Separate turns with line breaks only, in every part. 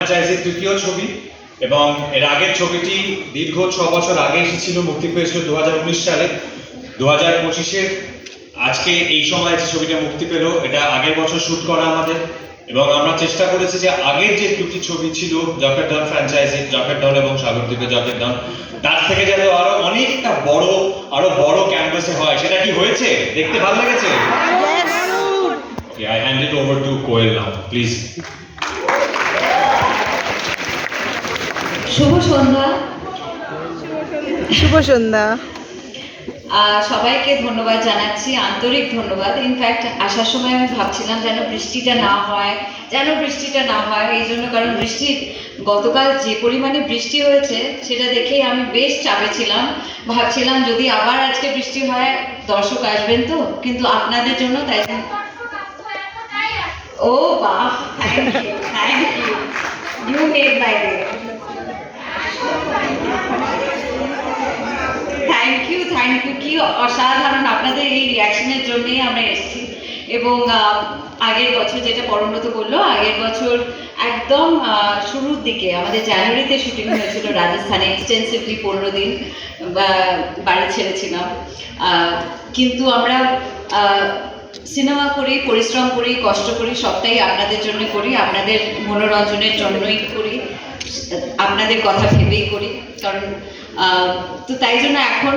ফ্র্যাঞ্চাইজির তৃতীয় ছবি এবং এর আগের ছবিটি দীর্ঘ 6 বছর আগে এসেছিল, মুক্তি পেয়েছিল 2019 সালে। 2025-এর আজকে এই সময় যে ছবিটা মুক্তি পেল, এটা আগের বছর শুট করা আমাদের, এবং আমরা চেষ্টা করেছি যে আগের যে দুটি ছবি ছিল জকের ডন ফ্র্যাঞ্চাইজি, জকের ডন এবং সাগরদ্বীপে জকের ডন, তার থেকে যেন আরো অনেকটা বড় ক্যানভাসে হয়। সেটা কি হয়েছে? দেখতে ভালো লেগেছে? I hand it over to Koel now, please.
শুভ সন্ধ্যা।
শুভ সন্ধ্যা।
সবাইকে ধন্যবাদ জানাচ্ছি, আন্তরিক ধন্যবাদ। ইনফ্যাক্ট আসার সময় আমি ভাবছিলাম যেন বৃষ্টিটা না হয়, এই জন্য, কারণ গতকাল যে পরিমাণে বৃষ্টি হয়েছে সেটা দেখেই আমি বেশ চাপে ছিলাম। ভাবছিলাম যদি আবার আজকে বৃষ্টি হয় দর্শক আসবেন তো, কিন্তু আপনাদের জন্য তাই। ও বাহ, thank you, you made my day. Thank you, কি অসাধারণ! আপনাদের এই রিয়াকশনের জন্যই আমরা এসেছি। এবং আগের বছর, যেটা পরমব্রত বললো, আগের বছর একদম শুরুর দিকে আমাদের জানুয়ারিতে শুটিং হয়েছিল রাজস্থানে, এক্সটেন্সিভলি 15 দিন বাড়ি ছেড়েছিলাম। কিন্তু আমরা সিনেমা করি, পরিশ্রম করি, কষ্ট করি, সবটাই আপনাদের জন্য করি, আপনাদের মনোরঞ্জনের জন্যই করি, আপনাদের কথা ভেবেই করি। কারণ তো তাই জন্য এখন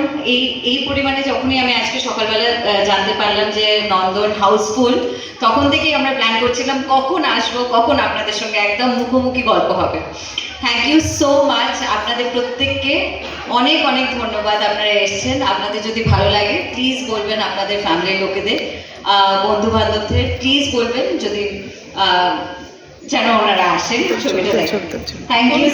এই পরিমাণে যখনই আমি আজকে সকালবেলা জানতে পারলাম যে নন্দন হাউসফুল, তখন থেকেই আমরা প্ল্যান করছিলাম কখন আসবো, কখন আপনাদের সঙ্গে একদম মুখোমুখি গল্প হবে। থ্যাংক ইউ সো মাচ, আপনাদের প্রত্যেককে অনেক ধন্যবাদ। আপনারা এসেছেন, আপনাদের যদি ভালো লাগে প্লিজ বলবেন আপনাদের ফ্যামিলির লোকেদের, বন্ধু বান্ধবদের প্লিজ বলবেন যদি যেন ওনারা আসেন ছবিটা দেখেন। Thank you.